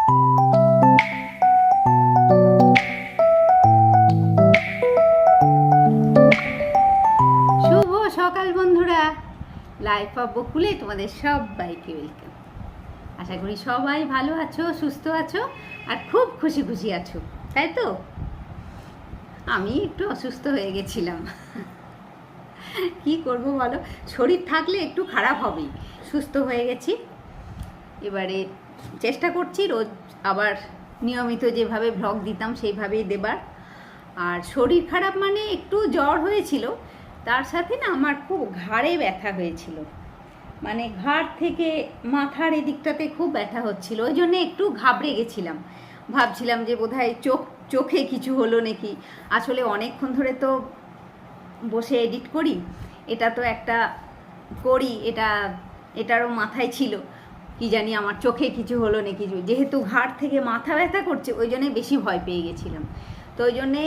শুভ সকাল বন্ধুরা, life of বকুলে তোমাদের সবাইকে ওয়েলকাম। আশা করি সবাই ভালো আছো, সুস্থ আছো আর খুব খুশি খুশি আছো, তাই তো? আমি একটু অসুস্থ হয়ে গেছিলাম, কি করব বলো, শরীর থাকলে একটু খারাপ হবেই। সুস্থ হয়ে গেছি, এবারে চেষ্টা করছি রোজ আবার নিয়মিত যেভাবে ভ্লগ দিতাম সেইভাবেই দেবার। আর শরীর খারাপ মানে একটু জ্বর হয়েছিল, তার সাথে না আমার খুব ঘাড়ে ব্যথা হয়েছিল, মানে ঘাড় থেকে মাথার এদিকটাতে খুব ব্যথা হচ্ছিল। ওই জন্য একটু ঘাবড়ে গেছিলাম, ভাবছিলাম যে বোধহয় চোখে কিছু হলো নাকি। আসলে অনেকক্ষণ ধরে তো বসে এডিট করি, এটা তো একটা করি, এটারও মাথায় ছিল কি জানি আমার চোখে কিছু হলো নাকি। যেহেতু ঘাড় থেকে মাথা ব্যথা করছে ওই জন্যে বেশি ভয় পেয়ে গেছিলাম। তো ওই জন্যে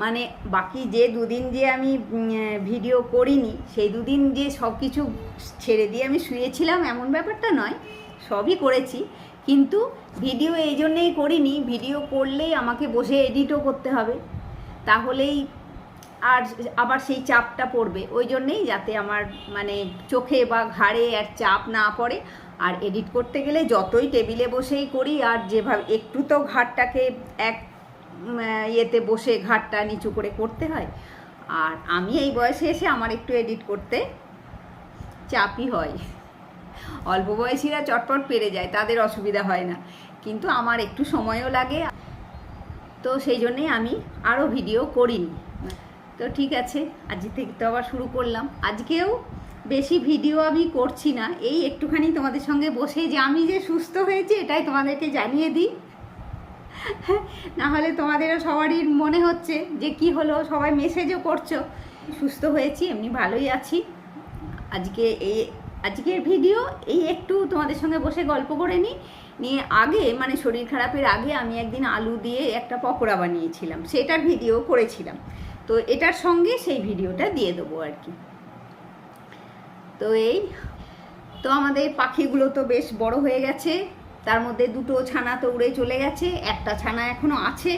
মানে বাকি যে দুদিন যে আমি ভিডিও করিনি, সেই দুদিন যে সব কিছু ছেড়ে দিয়ে আমি শুয়েছিলাম এমন ব্যাপারটা নয়, সবই করেছি। কিন্তু ভিডিও এই জন্যেই করিনি, ভিডিও করলেই আমাকে বসে এডিটও করতে হবে, তাহলেই আর আবার সেই চাপটা পড়বে। ওই জন্যেই যাতে আমার মানে চোখে বা ঘাড়ে আর চাপ না পড়ে। আর এডিট করতে গেলে যতই টেবিলে বসেই করি, আর যেভাবে একটু তো ঘাড়টাকে এক ইয়েতে বসে ঘাড়টা নিচু করে করতে হয়। আর আমি এই বয়সে এসে আমার একটু এডিট করতে চাপই হয়। অল্প বয়সীরা চটপট পেরে যায়, তাদের অসুবিধা হয় না, কিন্তু আমার একটু সময়ও লাগে। তো সেই জন্যেই আমি আরও ভিডিও করিনি। তো ঠিক আছে, আজ থেকে তো আবার শুরু করলাম। আজকেও বেশি ভিডিও আমি করছি না, এই একটুখানি তোমাদের সঙ্গে বসে যে আমি যে সুস্থ হয়েছি এটাই তোমাদেরকে জানিয়ে দিই। না হলে তোমাদেরও সবারই মনে হচ্ছে যে কি হলো, সবাই মেসেজও করছো। সুস্থ হয়েছি, এমনি ভালোই আছি। আজকের ভিডিও এই একটু তোমাদের সঙ্গে বসে গল্প করে নিয়ে আগে মানে শরীর খারাপের আগে আমি একদিন আলু দিয়ে একটা পকোড়া বানিয়েছিলাম, সেটার ভিডিও করেছিলাম। তো এটার সঙ্গে সেই ভিডিওটা দিয়ে দেবো আর কি। তো আমাদের পাখিগুলো তো বেশ বড় হয়ে গেছে, তার মধ্যে দুটো ছানা তো উড়ে চলে গেছে, একটা ছানা এখনো আছে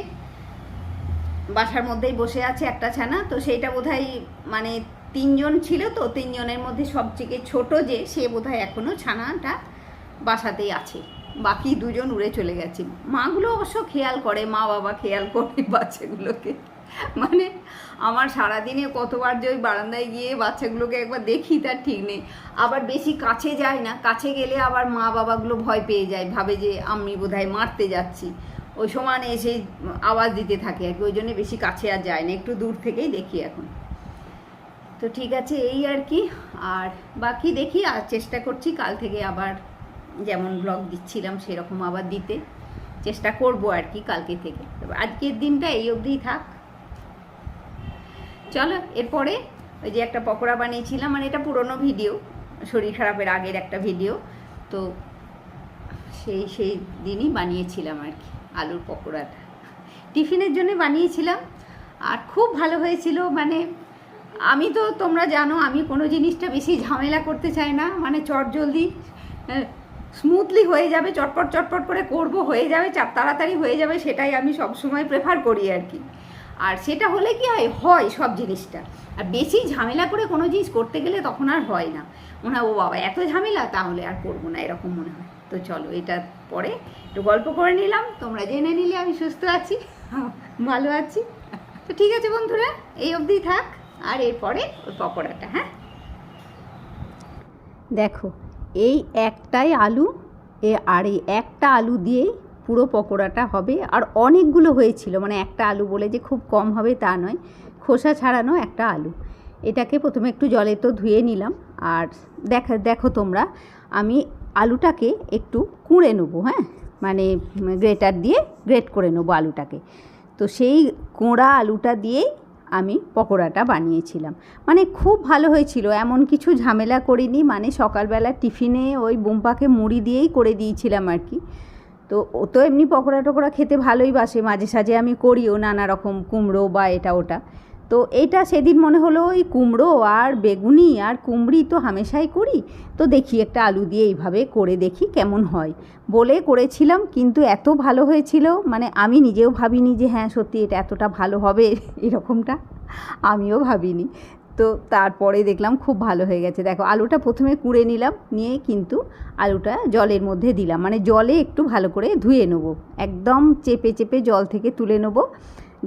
বাসার মধ্যেই বসে আছে, একটা ছানা। তো সেইটা বোধহয় মানে 3 জন ছিল, তো 3 জনের মধ্যে সবথেকে ছোট যে সে বোধহয় এখনো ছানাটা বাসাতেই আছে, বাকি 2 জন উড়ে চলে গেছে। মাগুলো অবশ্য খেয়াল করে, মা বাবা খেয়াল করে বাচ্চাগুলোকে। মানে আমার সারাদিনে কতবার যে ওই বারান্দায় গিয়ে বাচ্চাগুলোকে একবার দেখি তার ঠিক নেই। আবার বেশি কাছে যায় না, কাছে গেলে আবার মা বাবাগুলো ভয় পেয়ে যায়, ভাবে যে আমি বোধহয় মারতে যাচ্ছি, ওই সমানে এসে আওয়াজ দিতে থাকে আর কি। ওই জন্য বেশি কাছে আর যায় না, একটু দূর থেকেই দেখি এখন। তো ঠিক আছে, এই আর কি। আর বাকি দেখি, আর চেষ্টা করছি কাল থেকে আবার যেমন ব্লগ দিচ্ছিলাম সেরকম আবার দিতে চেষ্টা করব আর কি কালকে থেকে। আজকের দিনটা এই অবধিই থাক। চলো, এরপরে ওই যে একটা পকোড়া বানিয়েছিলাম, মানে এটা পুরনো ভিডিও, শরীর খারাপের আগের একটা ভিডিও। তো সেই দিনই বানিয়েছিলাম আর কি আলুর পকোড়াটা, টিফিনের জন্য বানিয়েছিলাম। আর খুব ভালো হয়েছিল। মানে আমি তো তোমরা জানো আমি কোনো জিনিসটা বেশি ঝামেলা করতে চাই না, মানে চটজলদি স্মুথলি হয়ে যাবে, চটপট চটপট করে করব, হয়ে যাবে, তাড়াতাড়ি হয়ে যাবে, সেটাই আমি সবসময় প্রেফার করি আর কি। আর সেটা হলে কি হয় সব জিনিসটা। আর বেশি ঝামেলা করে কোনো জিনিস করতে গেলে তখন আর হয় না, মনে হয় ও বাবা এত ঝামেলা, তাহলে আর করবো না, এরকম মনে হয়। তো চলো, এটা পরে একটু গল্প করে নিলাম, তোমরা জেনে নিলে আমি সুস্থ আছি, ভালো আছি। তো ঠিক আছে বন্ধুরা, এই অবধি থাক। আর এরপরে ওই পকোড়াটা, হ্যাঁ দেখো, এই একটাই আলু, আর এই একটা আলু দিয়েই পুরো পকোড়াটা হবে। আর অনেকগুলো হয়েছিল, মানে একটা আলু বলে যে খুব কম হবে তা নয়, খোসা ছাড়ানো একটা আলু। এটাকে প্রথমে একটু জলে তো ধুয়ে নিলাম। আর দেখো তোমরা, আমি আলুটাকে একটু কুঁড়ে নেবো, হ্যাঁ, মানে গ্রেটার দিয়ে গ্রেট করে নেবো আলুটাকে। তো সেই কোঁড়া আলুটা দিয়েই আমি পকোড়াটা বানিয়েছিলাম, মানে খুব ভালো হয়েছিল, এমন কিছু ঝামেলা করিনি। মানে সকালবেলা টিফিনে ওই বোম্পাকে মুড়ি দিয়েই করে দিয়েছিলাম আর কি। তো ও তো এমনি পকোড়া টকোড়া খেতে ভালোই বাসে, মাঝে সাঝে আমি করিও নানা রকম কুমড়ো বা এটা ওটা। তো তো এইটা সেদিন মনে হলো ওই কুমড়ো আর বেগুনি আর কুমড়ি তো হামেশাই করি, তো দেখি একটা আলু দিয়ে এইভাবে করে দেখি কেমন হয় বলে করেছিলাম, কিন্তু এত ভালো হয়েছিল মানে আমি নিজেও ভাবিনি যে হ্যাঁ সত্যি এটা এতটা ভালো হবে, এরকমটা আমিও ভাবিনি। তো তারপরে দেখলাম খুব ভালো হয়ে গেছে। দেখো আলুটা প্রথমে কুড়ে নিলাম, নিয়ে কিন্তু আলুটা জলের মধ্যে দিলাম, মানে জলে একটু ভালো করে ধুয়ে নেবো, একদম চেপে চেপে জল থেকে তুলে নেবো,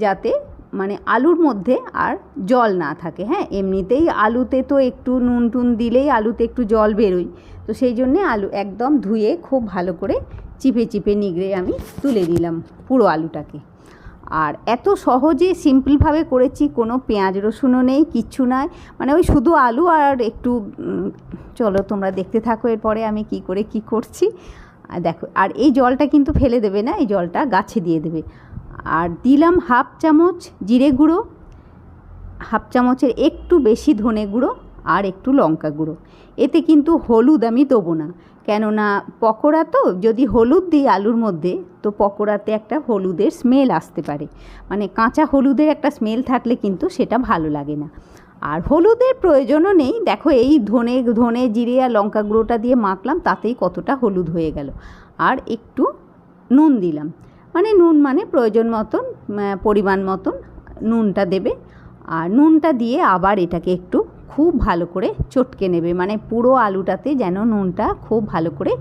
যাতে মানে আলুর মধ্যে আর জল না থাকে। হ্যাঁ, এমনিতেই আলুতে তো একটু নুন টুন দিলেই আলুতে একটু জল বেরোয়, তো সেই জন্যে আলু একদম ধুয়ে খুব ভালো করে চিপে চিপে নিগড়ে আমি তুলে নিলাম পুরো আলুটাকে। আর এত সহজে সিম্পলভাবে করেছি, কোনো পেঁয়াজ রসুনও নেই, কিচ্ছু নয়, মানে ওই শুধু আলু আর একটু চলো তোমরা দেখতে থাকো এরপরে আমি কি করে কি করছি। দেখো, আর এই জলটা কিন্তু ফেলে দেবে না, এই জলটা গাছে দিয়ে দেবে। আর দিলাম হাফ চামচ জিরে গুঁড়ো, হাফ চামচের একটু বেশি ধনে গুঁড়ো, আর একটু লঙ্কা গুঁড়ো। এতে কিন্তু হলুদ আমি দেবো না, কেননা পকোড়া তো যদি হলুদ দিই আলুর মধ্যে, তো পকোড়াতে একটা হলুদের স্মেল আসতে পারে, মানে কাঁচা হলুদের একটা স্মেল থাকলে কিন্তু সেটা ভালো লাগে না। আর হলুদের প্রয়োজনও নেই, দেখো এই ধনে জিরে আর লঙ্কা গুঁড়োটা দিয়ে মাখলাম, তাতেই কতটা হলুদ হয়ে গেল। আর একটু নুন দিলাম, মানে নুন মানে প্রয়োজন মতন পরিমাণ মতন নুনটা দেবে। আর নুনটা দিয়ে আবার এটাকে একটু খুব ভালো করে চটকে নেবে, মানে পুরো আলুটাতে যেন নুনটা খুব ভালো করে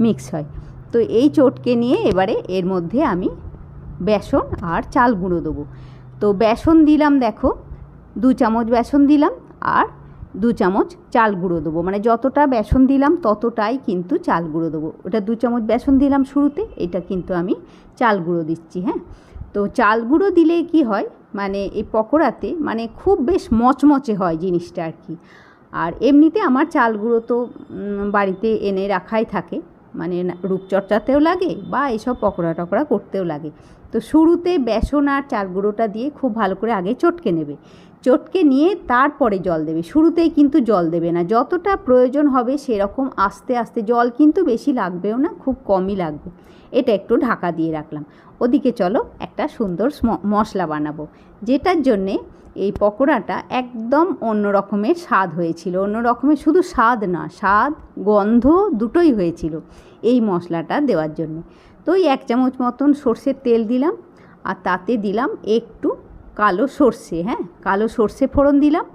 মিক্স হয়। তো এই চটকে নিয়ে এবারে এর মধ্যে আমি বেসন আর চাল গুঁড়ো দেবো। তো বেসন দিলাম, দেখো 2 চামচ বেসন দিলাম, আর 2 চামচ চাল গুঁড়ো দেবো, মানে যতটা বেসন দিলাম ততটাই কিন্তু চাল গুঁড়ো দেবো। ওটা 2 চামচ বেসন দিলাম শুরুতে, এটা কিন্তু আমি চাল গুঁড়ো দিচ্ছি। হ্যাঁ, তো চাল গুঁড়ো দিলে কি হয়, মানে এই পকোড়াতে মানে খুব বেশ মচমচে হয় জিনিসটা আর কি। আর এমনিতে আমার চাল গুঁড়ো তো বাড়িতে এনে রাখাই থাকে, মানে রূপচর্চাতেও লাগে বা এইসব পকোড়া টকোড়া করতেও লাগে। তো শুরুতে বেসন আর চাল গুঁড়োটা দিয়ে খুব ভালো করে আগে চটকে নেবে, চটকে নিয়ে তারপরে জল দেবে। শুরুতেই কিন্তু জল দেবে না, যতটা প্রয়োজন হবে সেরকম আস্তে আস্তে, জল কিন্তু বেশি লাগবেও না, খুব কমই লাগবে। এটা একটু ঢাকা দিয়ে রাখলাম। ওদিকে চলো একটা সুন্দর মশলা বানাবো, যেটার জন্যে এই পকোড়াটা একদম অন্য রকমের স্বাদ হয়েছিল। অন্য রকমের শুধু স্বাদ না, স্বাদ গন্ধ দুটোই হয়েছিল এই মশলাটা দেওয়ার জন্য। তো ওই 1 চামচ মতন সর্ষের তেল দিলাম, আর তাতে দিলাম একটু কালো সর্ষে, হ্যাঁ কালো সর্ষে ফোড়ন দিলাম,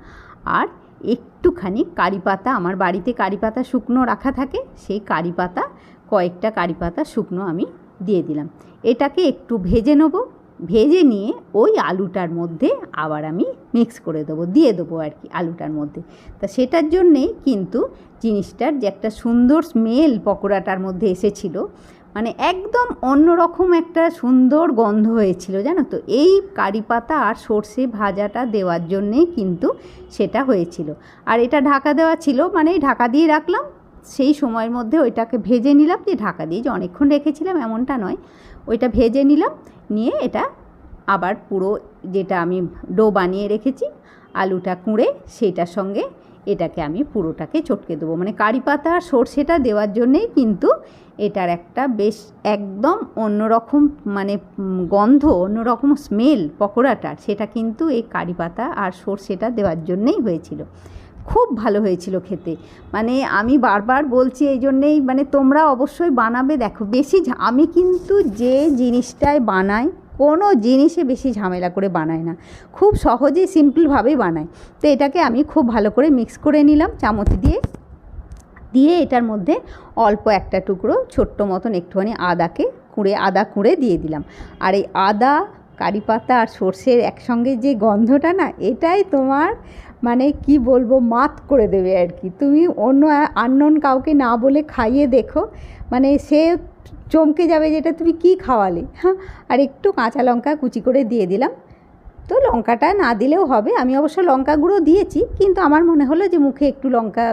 আর একটুখানি কারি পাতা, আমার বাড়িতে কারি পাতা শুকনো রাখা থাকে, সেই কারি পাতা কয়েকটা কারি পাতা শুকনো আমি দিয়ে দিলাম। এটাকে একটু ভেজে নেব, ভেজে নিয়ে ওই আলুটার মধ্যে আবার আমি মিক্স করে দেবো, দিয়ে দেবো আর কি আলুটার মধ্যে। তা সেটার জন্যেই কিন্তু জিনিসটার যে একটা সুন্দর স্মেল পকোড়াটার মধ্যে এসেছিল, মানে একদম অন্যরকম একটা সুন্দর গন্ধ হয়েছিল জানো তো, এই কারি পাতা আর সর্ষে ভাজাটা দেওয়ার জন্যেই কিন্তু সেটা হয়েছিল। আর এটা ঢাকা দেওয়া ছিল, মানে ঢাকা দিয়ে রাখলাম, সেই সময়ের মধ্যে ওইটাকে ভেজে নিলাম, যে ঢাকা দিয়ে যে অনেকক্ষণ রেখেছিলাম এমনটা নয়, ওইটা ভেজে নিলাম, নিয়ে এটা আবার পুরো যেটা আমি ডো বানিয়ে রেখেছি আলুটা কুঁড়ে সেইটার সঙ্গে এটাকে আমি পুরোটাকে চটকে দেবো। মানে কারি পাতা আর সর্ষেটা দেওয়ার জন্যেই কিন্তু এটার একটা বেশ একদম অন্যরকম মানে গন্ধ, অন্যরকম স্মেল পকোড়াটার, সেটা কিন্তু এই কারি পাতা আর সর্ষেটা দেওয়ার জন্যেই হয়েছিল। খুব ভালো হয়েছিল খেতে, মানে আমি বারবার বলছি এই জন্যেই, মানে তোমরা অবশ্যই বানাবে। দেখো বেশি আমি কিন্তু যে জিনিসটায় বানাই, কোনো জিনিসে বেশি ঝামেলা করে বানাই না, খুব সহজেই সিম্পলভাবেই বানাই। তো এটাকে আমি খুব ভালো করে মিক্স করে নিলাম চামচ দিয়ে, দিয়ে এটার মধ্যে অল্প একটা টুকরো ছোট্ট মতন একটুখানি আদা কুঁড়ে দিয়ে দিলাম। আর এই আদা, কারি পাতা আর সর্ষের একসঙ্গে যে গন্ধটা না, এটাই তোমার মানে কি বলবো মাত করে দেবে আর কি। তুমি অন্য আননোন কাউকে না বলে খাইয়ে দেখো, মানে সে চমকে যাবে যেটা তুমি কি খাওয়ালে। হ্যাঁ, আর একটু কাঁচা লঙ্কা কুচি করে দিয়ে দিলাম। তো লঙ্কাটা না দিলেও হবে, আমি অবশ্য লঙ্কা গুঁড়ো দিয়েছি, কিন্তু আমার মনে হলো যে মুখে একটু লঙ্কা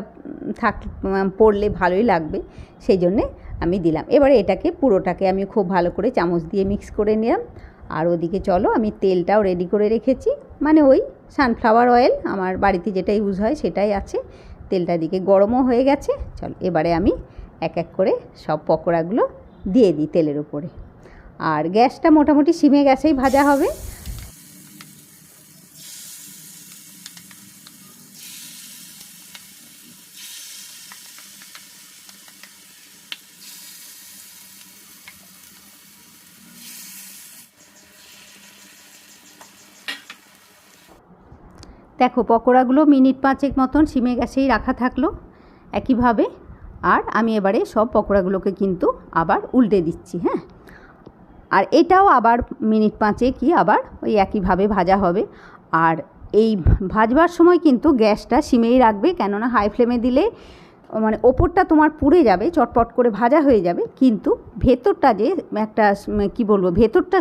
পড়লে ভালোই লাগবে, সেই জন্যে আমি দিলাম। এবারে এটাকে পুরোটাকে আমি খুব ভালো করে চামচ দিয়ে মিক্স করে নিলাম। আর ওদিকে চলো আমি তেলটাও রেডি করে রেখেছি, মানে ওই সানফ্লাওয়ার অয়েল আমার বাড়িতে যেটা ইউজ হয় সেটাই আছে। তেলটা দিকে গরমও হয়ে গেছে, চলো এবারে আমি এক এক করে সব পকোড়াগুলো দিয়ে দিই তেলের উপরে। আর গ্যাসটা মোটামুটি সিমে গ্যাসেই ভাজা হবে। দেখো পকোড়াগুলো মিনিট 5 মতন সিমে গ্যাসেই রাখা থাকলো একইভাবে। আর আমি এবারে সব পকোড়াগুলোকে কিন্তু আবার উল্টে দিচ্ছি। হ্যাঁ, আর এটাও আবার মিনিট 5 আবার ওই একইভাবে ভাজা হবে। আর এই ভাজবার সময় কিন্তু গ্যাসটা সিমেই রাখবে, কেননা হাই ফ্লেমে দিলে মানে ওপরটা তোমার পুড়ে যাবে, চটপট করে ভাজা হয়ে যাবে, কিন্তু ভেতরটা যে একটা কি বলবো, ভেতরটা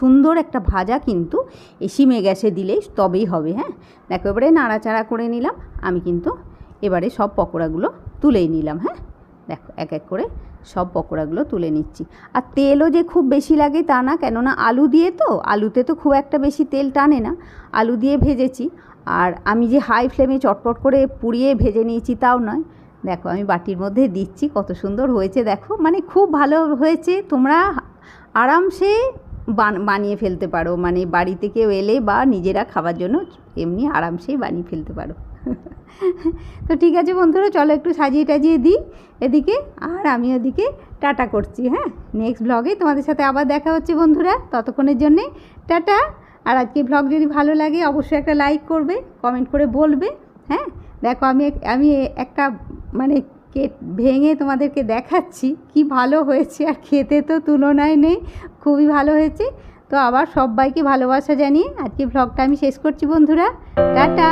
সুন্দর একটা ভাজা কিন্তু এই সিমে গ্যাসে দিলেই তবেই হবে। হ্যাঁ, দেখো এবারে নাড়াচাড়া করে নিলাম। আমি কিন্তু এবারে সব পকোড়াগুলো তুলেই নিলাম। হ্যাঁ, দেখো এক এক করে সব পকোড়াগুলো তুলে নিচ্ছি। আর তেলও যে খুব বেশি লাগে তা না, কেননা আলু দিয়ে তো, আলুতে তো খুব একটা বেশি তেল টানে না, আলু দিয়ে ভেজেছি। আর আমি যে হাই ফ্লেমে চটপট করে পুড়িয়ে ভেজে নিয়েছি তাও নয়। দেখো আমি বাটির মধ্যে দিচ্ছি, কত সুন্দর হয়েছে দেখো, মানে খুব ভালো হয়েছে। তোমরা আরামসে বানিয়ে ফেলতে পারো, মানে বাড়িতে কেউ এলে বা নিজেরা খাবার জন্য এমনি আরামসেই বানিয়ে ফেলতে পারো। তো ঠিক আছে বন্ধুরা, চলো একটু সাজিয়ে টাজিয়ে দিই এদিকে, আর আমি ওদিকে টাটা করছি। হ্যাঁ, নেক্সট ব্লগে তোমাদের সাথে আবার দেখা হচ্ছে বন্ধুরা, ততক্ষণের জন্যে টাটা। আর আজকে ব্লগ যদি ভালো লাগে অবশ্যই একটা লাইক করবে, কমেন্ট করে বলবে। হ্যাঁ, দেখো আমি একটা মানে কেক ভেঙে তোমাদেরকে দেখাচ্ছি, কি ভালো হয়েছে, আর খেতে তো তুলনায় নেই, খুবই ভালো হয়েছে। তো আবার সবাইকে ভালোবাসা জানিয়ে আজকে ব্লগটা আমি শেষ করছি বন্ধুরা, টাটা।